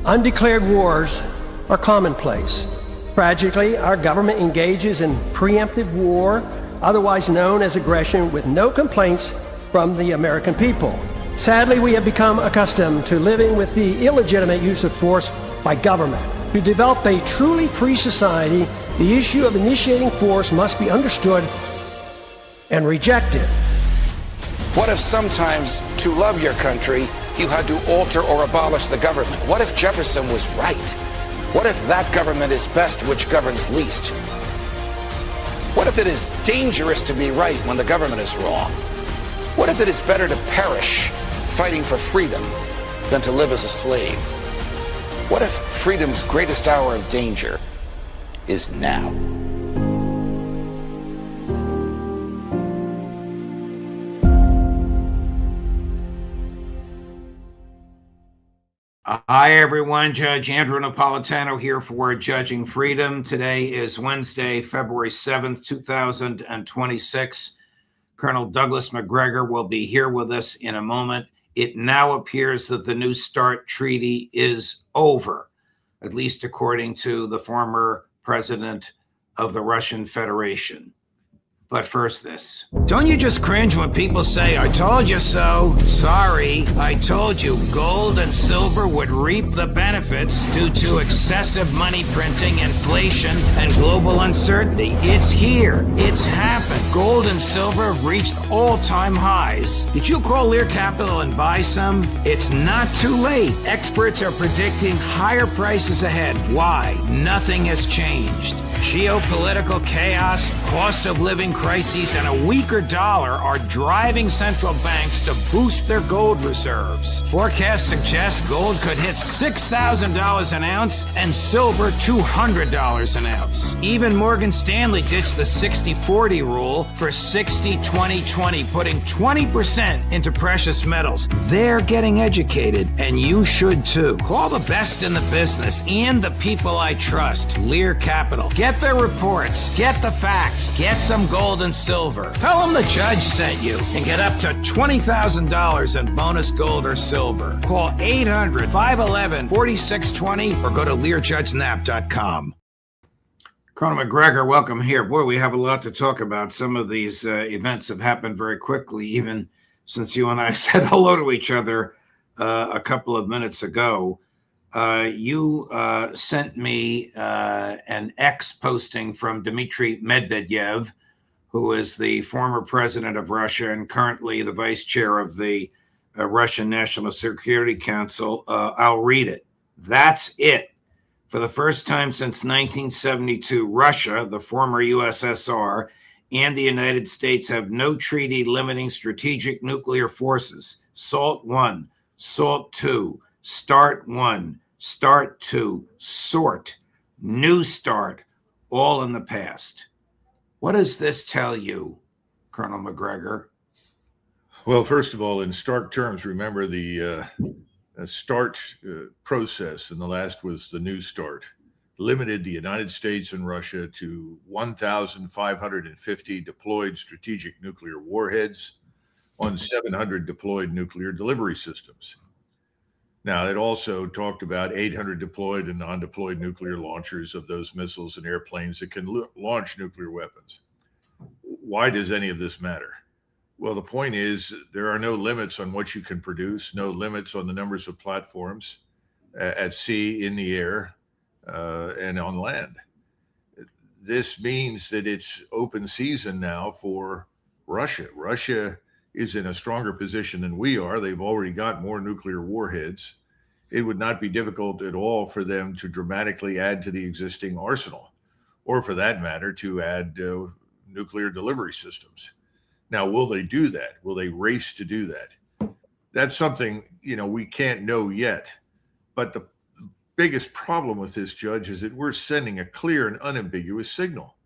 Undeclared wars are commonplace. Tragically, our government engages in preemptive war, otherwise known as aggression, with no complaints from the American people. Sadly, we have become accustomed to living with the illegitimate use of force by government. To develop a truly free society, the issue of initiating force must be understood and rejected. What if sometimes, to love your country, you had to alter or abolish the government? What if Jefferson was right? What if that government is best which governs least? What if it is dangerous to be right when the government is wrong? What if it is better to perish fighting for freedom than to live as a slave? What if freedom's greatest hour of danger is now? Hi, everyone. Judge Andrew Napolitano here for Judging Freedom. Today is Wednesday, February 7th, 2026. Colonel Douglas Macgregor will be here with us in a moment. It now appears that the New START treaty is over, at least according to the former president of the Russian Federation. But first this. Don't you just cringe when people say, "I told you so"? Sorry, I told you gold and silver would reap the benefits due to excessive money printing, inflation, and global uncertainty. It's here. It's happened. Gold and silver have reached all-time highs. Did you call Lear Capital and buy some? It's not too late. Experts are predicting higher prices ahead. Why? Nothing has changed. Geopolitical chaos, cost of living crises, and a weaker dollar are driving central banks to boost their gold reserves. Forecasts suggest gold could hit $6,000 an ounce and silver $200 an ounce. Even Morgan Stanley ditched the 60-40 rule for 60-20-20, putting 20% into precious metals. They're getting educated, and you should too. Call the best in the business and the people I trust. Lear Capital. Get their reports, get the facts, get some gold and silver. Tell them the judge sent you and get up to $20,000 in bonus gold or silver. Call 800-511-4620 or go to LearJudgeNap.com. Colonel Macgregor, welcome here. Boy, we have a lot to talk about. Some of these events have happened very quickly, even since you and I said hello to each other a couple of minutes ago. You sent me an X posting from Dmitry Medvedev, who is the former president of Russia and currently the vice chair of the Russian National Security Council. I'll read it. That's it. For the first time since 1972, Russia, the former USSR, and the United States have no treaty limiting strategic nuclear forces. SALT 1, SALT 2, START 1, START 2, SORT, New START, all in the past. What does this tell you, Colonel Macgregor? Well, first of all, in stark terms, remember the START process, and the last was the New START, limited the United States and Russia to 1,550 deployed strategic nuclear warheads on 700 deployed nuclear delivery systems. Now, it also talked about 800 deployed and non-deployed nuclear launchers of those missiles and airplanes that can launch nuclear weapons. Why does any of this matter? Well, the point is there are no limits on what you can produce, no limits on the numbers of platforms at sea, in the air, and on land. This means that it's open season now for Russia. Russia is in a stronger position than we are. They've already got more nuclear warheads. It would not be difficult at all for them to dramatically add to the existing arsenal, or for that matter, to add nuclear delivery systems. Now, will they do that? Will they race to do that? That's something, we can't know yet. But the biggest problem with this, Judge, is that we're sending a clear and unambiguous signal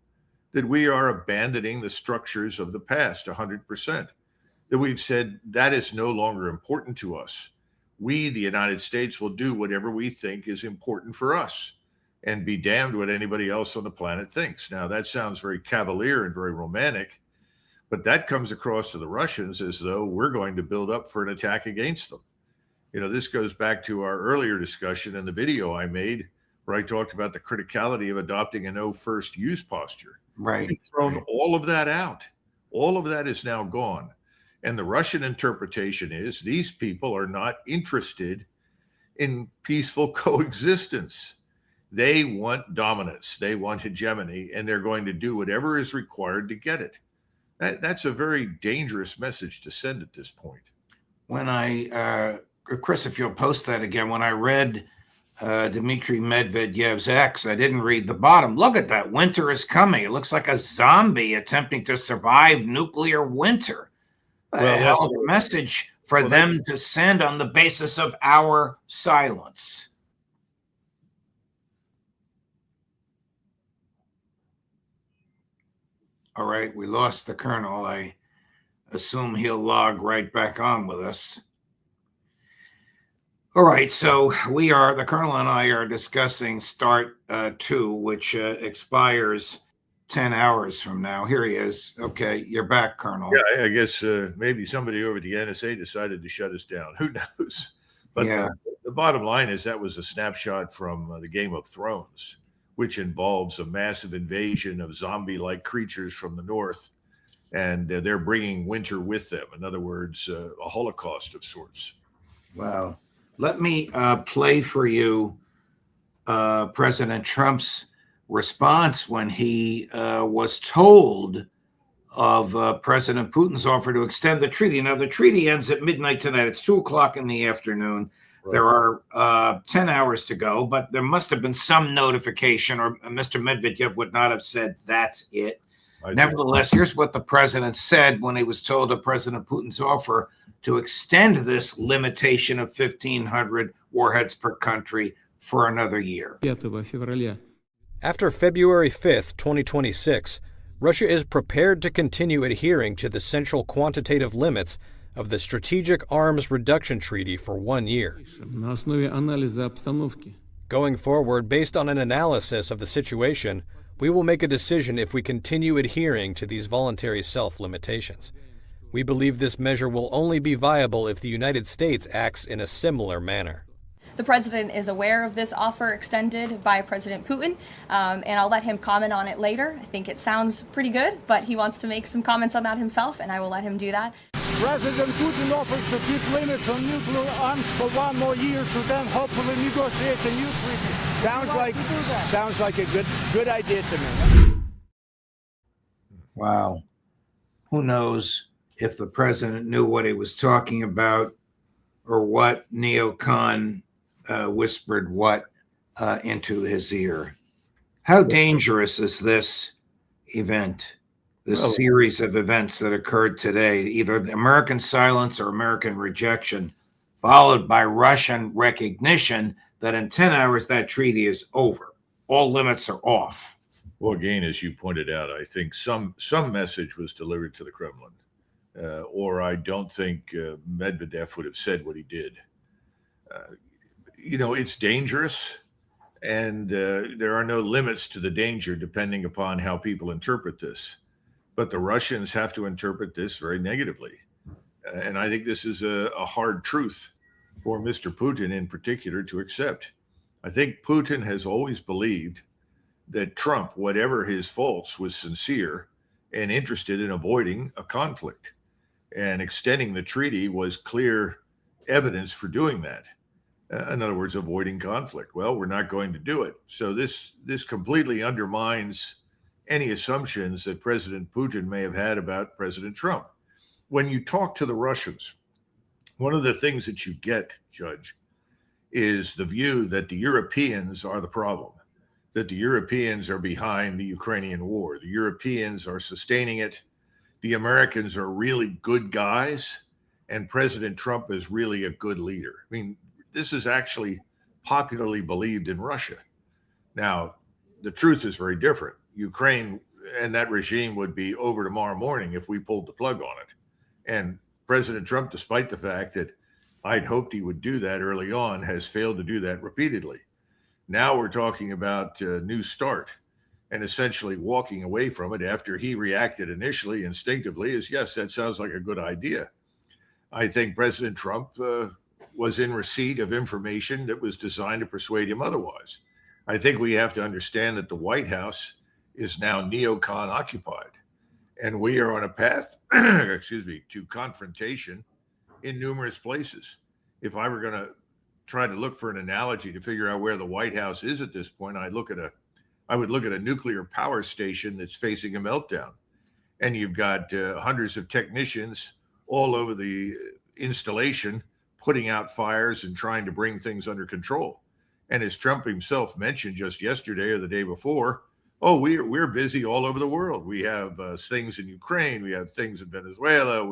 that we are abandoning the structures of the past 100%. That we've said that is no longer important to us. We, the United States, will do whatever we think is important for us and be damned what anybody else on the planet thinks. Now, that sounds very cavalier and very romantic, but that comes across to the Russians as though we're going to build up for an attack against them. This goes back to our earlier discussion in the video I made where I talked about the criticality of adopting a no first use posture. Right. We've thrown all of that out. All of that is now gone. And the Russian interpretation is these people are not interested in peaceful coexistence. They want dominance. They want hegemony, and they're going to do whatever is required to get it. That's a very dangerous message to send at this point. When Chris, if you'll post that again, when I read Dmitry Medvedev's X, I didn't read the bottom. Look at that. Winter is coming. It looks like a zombie attempting to survive nuclear winter. A hell of a message for them to send on the basis of our silence. All right, we lost the colonel. I assume he'll log right back on with us. All right, so the colonel and I are discussing START 2, which expires 10 hours from now. Here he is. Okay, you're back, Colonel. Yeah, I guess maybe somebody over at the NSA decided to shut us down. Who knows? But yeah. The bottom line is that was a snapshot from the Game of Thrones, which involves a massive invasion of zombie-like creatures from the north, and they're bringing winter with them. In other words, a Holocaust of sorts. Wow. Let me play for you President Trump's response when he was told of President Putin's offer to extend the treaty. Now, the treaty ends at midnight tonight. It's 2:00 in the afternoon. Right. There are 10 hours to go, but there must have been some notification, or Mr. Medvedev would not have said that's it. Nevertheless, here's what the president said when he was told of President Putin's offer to extend this limitation of 1,500 warheads per country for another year. After February 5th, 2026, Russia is prepared to continue adhering to the central quantitative limits of the Strategic Arms Reduction Treaty for 1 year. Going forward, based on an analysis of the situation, we will make a decision if we continue adhering to these voluntary self-limitations. We believe this measure will only be viable if the United States acts in a similar manner. The president is aware of this offer extended by President Putin, and I'll let him comment on it later. I think it sounds pretty good, but he wants to make some comments on that himself, and I will let him do that. President Putin offers to keep limits on nuclear arms for 1 more year to then hopefully negotiate a new treaty. Sounds like a good idea to me. Wow. Who knows if the president knew what he was talking about, or what neocon whispered what into his ear. How dangerous is this event, this series of events that occurred today, either American silence or American rejection, followed by Russian recognition that in 10 hours that treaty is over. All limits are off. Well, again, as you pointed out, I think some message was delivered to the Kremlin, or I don't think Medvedev would have said what he did. It's dangerous, and there are no limits to the danger depending upon how people interpret this. But the Russians have to interpret this very negatively. And I think this is a hard truth for Mr. Putin in particular to accept. I think Putin has always believed that Trump, whatever his faults, was sincere and interested in avoiding a conflict. And extending the treaty was clear evidence for doing that. In other words, avoiding conflict. Well, we're not going to do it. So this completely undermines any assumptions that President Putin may have had about President Trump. When you talk to the Russians, one of the things that you get, Judge, is the view that the Europeans are the problem, that the Europeans are behind the Ukrainian war. The Europeans are sustaining it. The Americans are really good guys, and President Trump is really a good leader. I mean, this is actually popularly believed in Russia. Now, the truth is very different. Ukraine and that regime would be over tomorrow morning if we pulled the plug on it. And President Trump, despite the fact that I'd hoped he would do that early on, has failed to do that repeatedly. Now we're talking about a new start and essentially walking away from it after he reacted initially instinctively as, yes, that sounds like a good idea. I think President Trump was in receipt of information that was designed to persuade him otherwise. I think we have to understand that the White House is now neocon occupied, and we are on a path, excuse me, to confrontation in numerous places. If I were going to try to look for an analogy to figure out where the White House is at this point, I would look at a nuclear power station that's facing a meltdown, and you've got hundreds of technicians all over the installation putting out fires and trying to bring things under control. And as Trump himself mentioned just yesterday or the day before, oh, we're busy all over the world. We have things in Ukraine, we have things in Venezuela,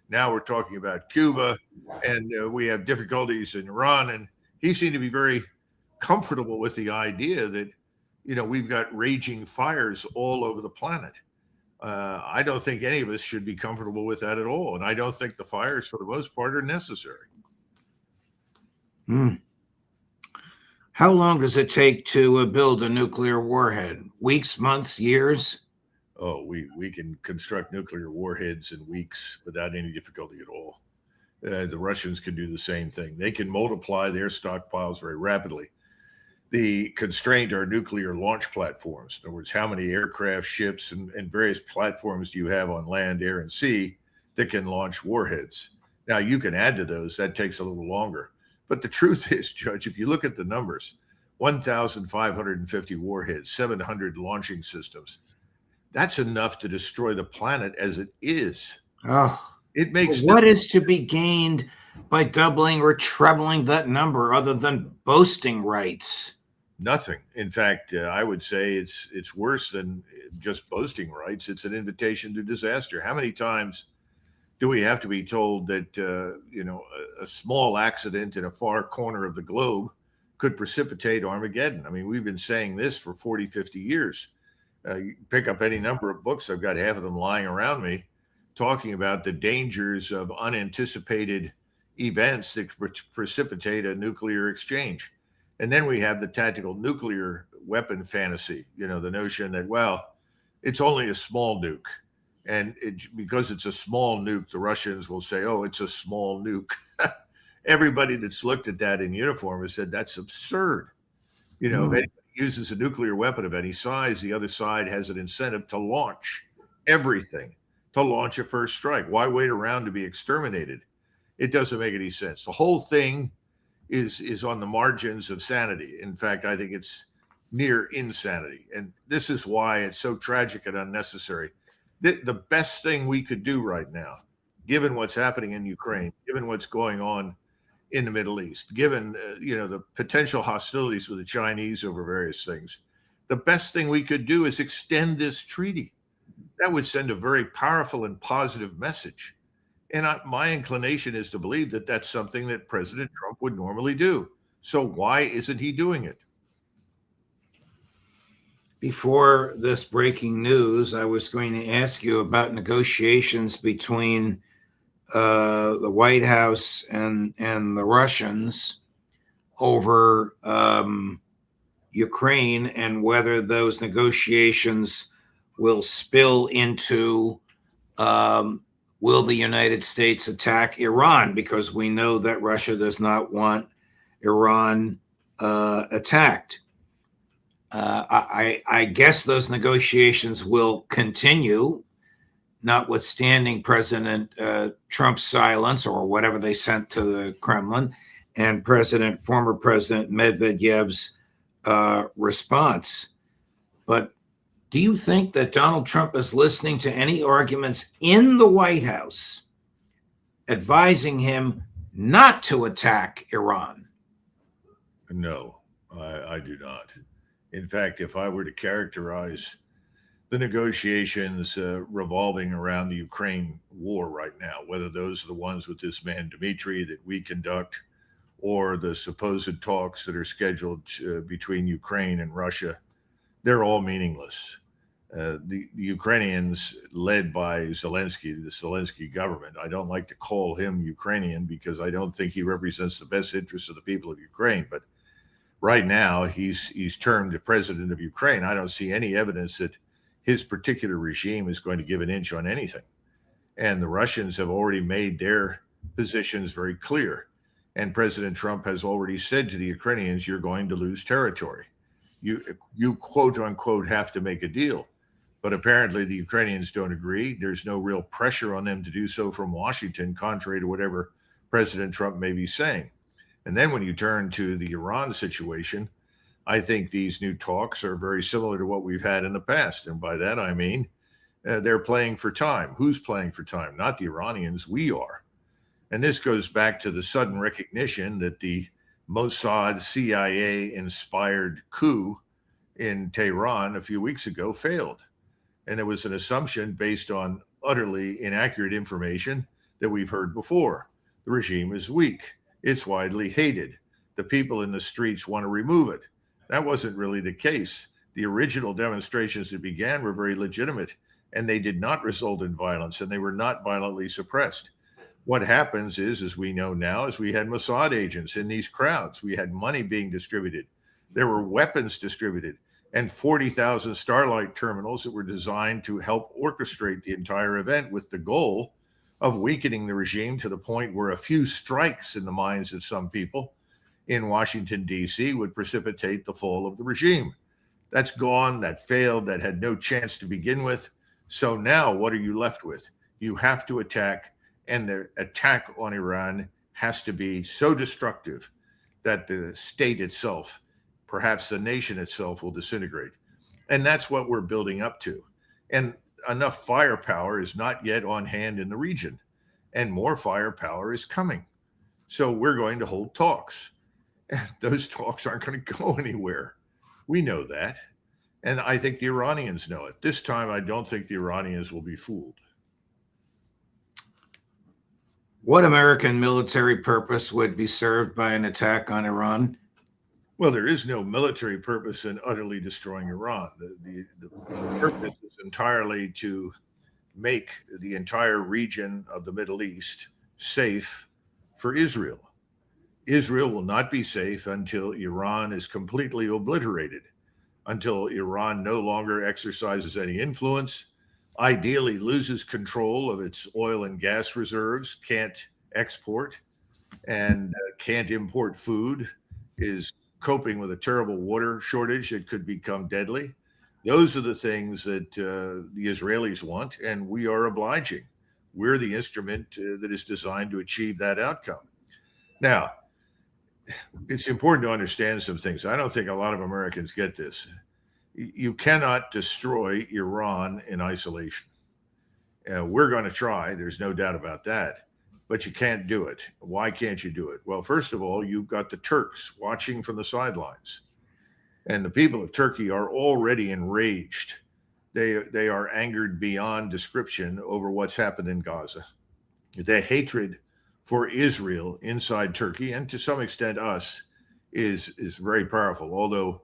now we're talking about Cuba, and we have difficulties in Iran. And he seemed to be very comfortable with the idea that, we've got raging fires all over the planet. I don't think any of us should be comfortable with that at all. And I don't think the fires, for the most part, are necessary. How long does it take to build a nuclear warhead? Weeks, months, years? Oh, we can construct nuclear warheads in weeks without any difficulty at all. The Russians can do the same thing. They can multiply their stockpiles very rapidly. The constraint are nuclear launch platforms. In other words, how many aircraft, ships, and various platforms do you have on land, air, and sea that can launch warheads? Now, you can add to those. That takes a little longer. But the truth is, Judge, if you look at the numbers, 1,550 warheads, 700 launching systems, that's enough to destroy the planet as it is. Oh, it makes what is to be gained by doubling or trebling that number other than boasting rights? Nothing. In fact, I would say it's worse than just boasting rights. It's an invitation to disaster. How many times do we have to be told that a small accident in a far corner of the globe could precipitate Armageddon? I mean, we've been saying this for 40, 50 years. You pick up any number of books, I've got half of them lying around me, talking about the dangers of unanticipated events that precipitate a nuclear exchange. And then we have the tactical nuclear weapon fantasy, the notion that, well, it's only a small nuke. And because it's a small nuke, the Russians will say, oh, it's a small nuke. Everybody that's looked at that in uniform has said that's absurd. If anybody uses a nuclear weapon of any size, the other side has an incentive to launch everything, to launch a first strike. Why wait around to be exterminated? It doesn't make any sense. The whole thing is on the margins of sanity. In fact, I think it's near insanity. And this is why it's so tragic and unnecessary. The best thing we could do right now, given what's happening in Ukraine, given what's going on in the Middle East, given the potential hostilities with the Chinese over various things, the best thing we could do is extend this treaty. That would send a very powerful and positive message. And my inclination is to believe that that's something that President Trump would normally do. So why isn't he doing it? Before this breaking news, I was going to ask you about negotiations between the White House and the Russians over Ukraine and whether those negotiations will spill into will the United States attack Iran, because we know that Russia does not want Iran attacked. I guess those negotiations will continue, notwithstanding President Trump's silence or whatever they sent to the Kremlin and former President Medvedev's response. But do you think that Donald Trump is listening to any arguments in the White House advising him not to attack Iran? No, I do not. In fact, if I were to characterize the negotiations revolving around the Ukraine war right now, whether those are the ones with this man Dmitry that we conduct, or the supposed talks that are scheduled between Ukraine and Russia, they're all meaningless. The Ukrainians, led by Zelensky, the Zelensky government, I don't like to call him Ukrainian because I don't think he represents the best interests of the people of Ukraine, but right now he's termed the president of Ukraine. I don't see any evidence that his particular regime is going to give an inch on anything. And the Russians have already made their positions very clear. And President Trump has already said to the Ukrainians, you're going to lose territory. You quote unquote have to make a deal. But apparently the Ukrainians don't agree. There's no real pressure on them to do so from Washington, contrary to whatever President Trump may be saying. And then when you turn to the Iran situation, I think these new talks are very similar to what we've had in the past. And by that, I mean, they're playing for time. Who's playing for time? Not the Iranians. We are. And this goes back to the sudden recognition that the Mossad CIA inspired coup in Tehran a few weeks ago failed. And it was an assumption based on utterly inaccurate information that we've heard before. The regime is weak. It's widely hated. The people in the streets want to remove it. That wasn't really the case. The original demonstrations that began were very legitimate, and they did not result in violence, and they were not violently suppressed. What happens is, as we know now, is we had Mossad agents in these crowds. We had money being distributed. There were weapons distributed, and 40,000 Starlight terminals that were designed to help orchestrate the entire event with the goal of weakening the regime to the point where a few strikes in the minds of some people in Washington, D.C. would precipitate the fall of the regime. That's gone, that failed, that had no chance to begin with. So now what are you left with? You have to attack, and the attack on Iran has to be so destructive that the state itself, perhaps the nation itself, will disintegrate. And that's what we're building up to. And enough firepower is not yet on hand in the region, and more firepower is coming. So we're going to hold talks. And those talks aren't going to go anywhere. We know that. And I think the Iranians know it. This time, I don't think the Iranians will be fooled. What American military purpose would be served by an attack on Iran? Well, there is no military purpose in utterly destroying Iran. The purpose is entirely to make the entire region of the Middle East safe for Israel. Israel will not be safe until Iran is completely obliterated, until Iran no longer exercises any influence, ideally loses control of its oil and gas reserves, can't export, and can't import food, is coping with a terrible water shortage that could become deadly. Those are the things that the Israelis want, and we are obliging. We're the instrument that is designed to achieve that outcome. Now, it's important to understand some things. I don't think a lot of Americans get this. You cannot destroy Iran in isolation. We're going to try. There's no doubt about that. But you can't do it. Why can't you do it? Well, first of all, you've got the Turks watching from the sidelines. And the people of Turkey are already enraged. They are angered beyond description over what's happened in Gaza. The hatred for Israel inside Turkey, and to some extent us, is very powerful. Although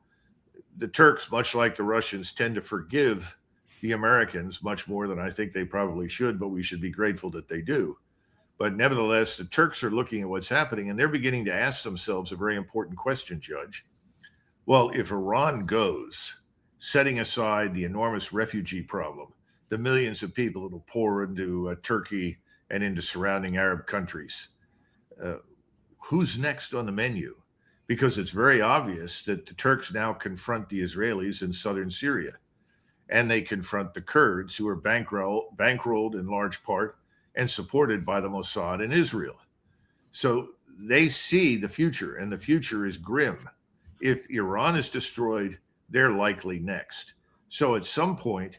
the Turks, much like the Russians, tend to forgive the Americans much more than I think they probably should, but we should be grateful that they do. But nevertheless, the Turks are looking at what's happening, and they're beginning to ask themselves a very important question, Judge. Well, if Iran goes, setting aside the enormous refugee problem, the millions of people that will pour into Turkey and into surrounding Arab countries, who's next on the menu? Because it's very obvious that the Turks now confront the Israelis in southern Syria, and they confront the Kurds, who are bankrolled in large part and supported by the Mossad in Israel. So they see the future, and the future is grim. If Iran is destroyed, they're likely next. So at some point,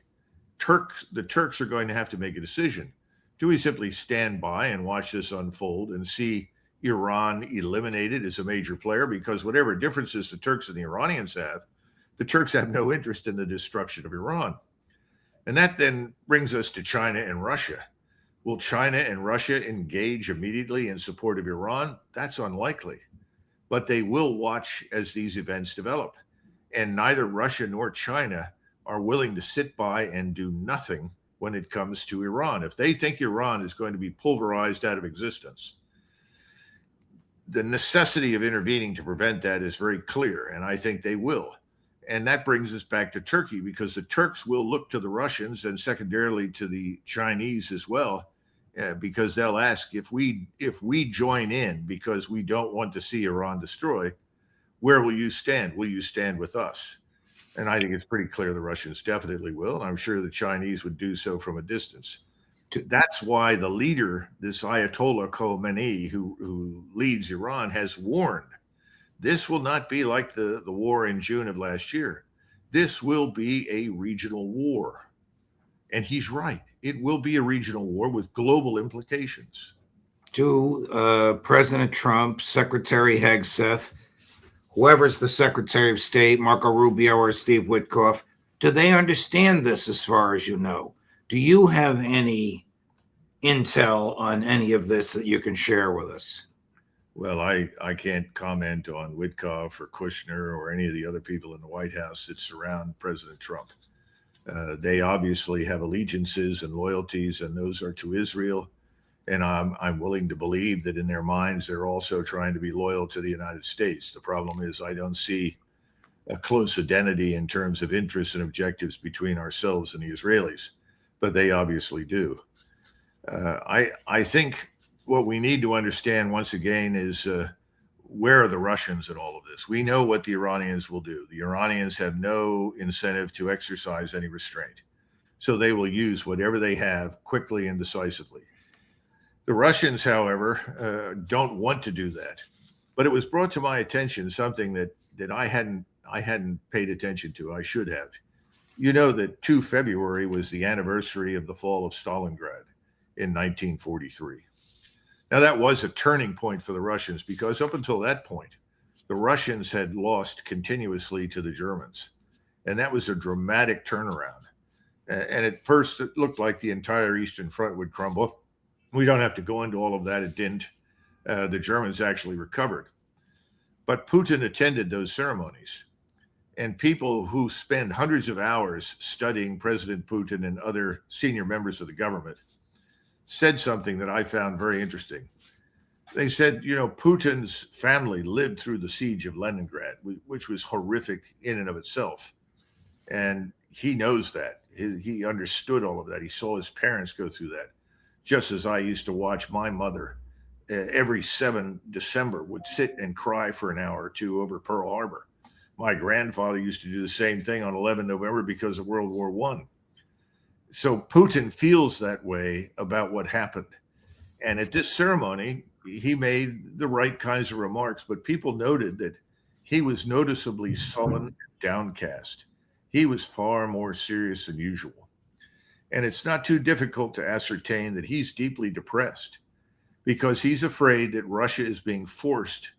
the Turks are going to have to make a decision. Do we simply stand by and watch this unfold and see Iran eliminated as a major player? Because whatever differences the Turks and the Iranians have, the Turks have no interest in the destruction of Iran. And that then brings us to China and Russia. Will China and Russia engage immediately in support of Iran? That's unlikely. But they will watch as these events develop. And neither Russia nor China are willing to sit by and do nothing when it comes to Iran. If they think Iran is going to be pulverized out of existence, the necessity of intervening to prevent that is very clear, and I think they will. And that brings us back to Turkey, because the Turks will look to the Russians and secondarily to the Chinese as well because they'll ask if we join in because we don't want to see Iran destroyed, where will you stand? Will you stand with us? And I think it's pretty clear the Russians definitely will, and I'm sure the Chinese would do so from a distance. That's why the leader, this Ayatollah Khomeini, who leads Iran, has warned this will not be like the war in June of last year. This will be a regional war. And he's right. It will be a regional war with global implications. To President Trump, Secretary Hegseth, whoever's the Secretary of State, Marco Rubio or Steve Witkoff, do they understand this as far as you know? Do you have any intel on any of this that you can share with us? Well, I can't comment on Witkoff or Kushner or any of the other people in the White House that surround President Trump. They obviously have allegiances and loyalties, and those are to Israel. And I'm willing to believe that in their minds, they're also trying to be loyal to the United States. The problem is I don't see a close identity in terms of interests and objectives between ourselves and the Israelis, but they obviously do. I think what we need to understand once again is where are the Russians in all of this? We know what the Iranians will do. The Iranians have no incentive to exercise any restraint. So they will use whatever they have quickly and decisively. The Russians, however, don't want to do that. But it was brought to my attention something that I hadn't paid attention to. I should have. You know that 2 February was the anniversary of the fall of Stalingrad in 1943. Now, that was a turning point for the Russians because up until that point, the Russians had lost continuously to the Germans. And that was a dramatic turnaround. And at first, it looked like the entire Eastern Front would crumble. We don't have to go into all of that. It didn't. The Germans actually recovered. But Putin attended those ceremonies. And people who spend hundreds of hours studying President Putin and other senior members of the government said something that I found very interesting. They said, you know, Putin's family lived through the siege of Leningrad, which was horrific in and of itself. And he knows that. He understood all of that. He saw his parents go through that. Just as I used to watch my mother every 7 December would sit and cry for an hour or two over Pearl Harbor. My grandfather used to do the same thing on 11 November because of World War I. So Putin feels that way about what happened. And at this ceremony, he made the right kinds of remarks, but people noted that he was noticeably sullen and downcast. He was far more serious than usual. And it's not too difficult to ascertain that he's deeply depressed because he's afraid that Russia is being forced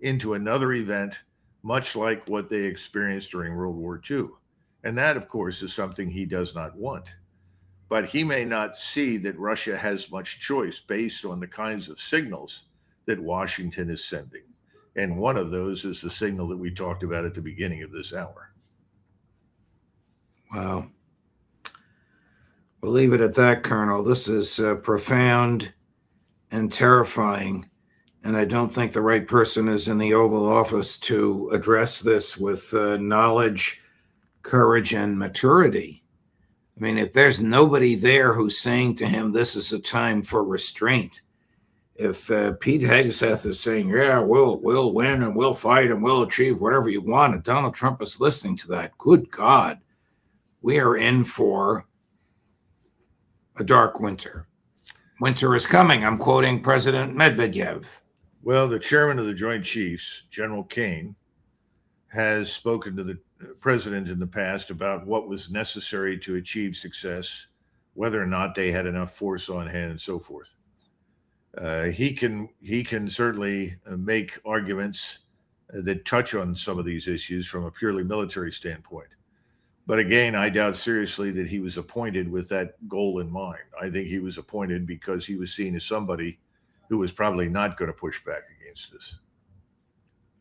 into another event, much like what they experienced during World War II. And that, of course, is something he does not want. But he may not see that Russia has much choice based on the kinds of signals that Washington is sending. And one of those is the signal that we talked about at the beginning of this hour. Wow. We'll leave it at that, Colonel. This is profound and terrifying. And I don't think the right person is in the Oval Office to address this with knowledge, courage, and maturity. I mean, if there's nobody there who's saying to him, this is a time for restraint. If Pete Hegseth is saying, yeah, we'll win and we'll fight and we'll achieve whatever you want, and Donald Trump is listening to that, good God, we are in for a dark winter. Winter is coming. I'm quoting President Medvedev. Well, the chairman of the Joint Chiefs, General Kane, has spoken to the president in the past about what was necessary to achieve success, whether or not they had enough force on hand and so forth. He can certainly make arguments that touch on some of these issues from a purely military standpoint. But again, I doubt seriously that he was appointed with that goal in mind. I think he was appointed because he was seen as somebody who was probably not going to push back against this.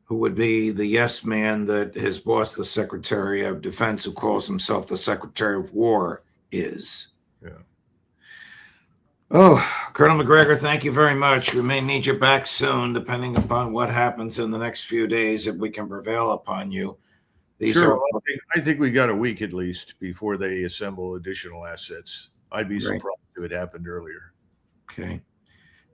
Who would be the yes man that his boss, the Secretary of Defense, who calls himself the Secretary of War, is. Yeah. Oh, Colonel Macgregor, thank you very much. We may need you back soon, depending upon what happens in the next few days, if we can prevail upon you. Sure. I think we got a week at least before they assemble additional assets. I'd be surprised if it happened earlier. Okay.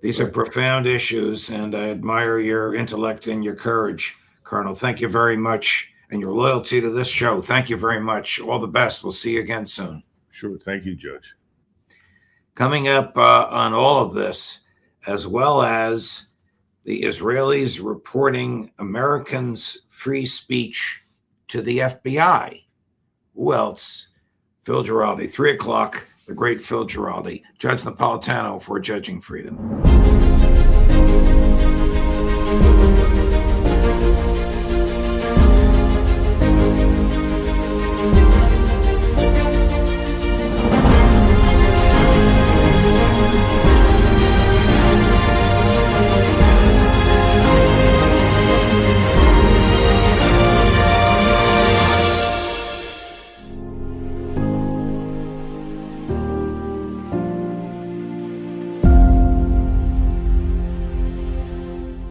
These are profound issues, and I admire your intellect and your courage, Colonel. Thank you very much, and your loyalty to this show. Thank you very much. All the best. We'll see you again soon. Sure. Thank you, Judge. Coming up on all of this, as well as the Israelis reporting Americans' free speech to the FBI. Who else? Phil Giraldi, 3 o'clock, the great Phil Giraldi, Judge Napolitano for Judging Freedom.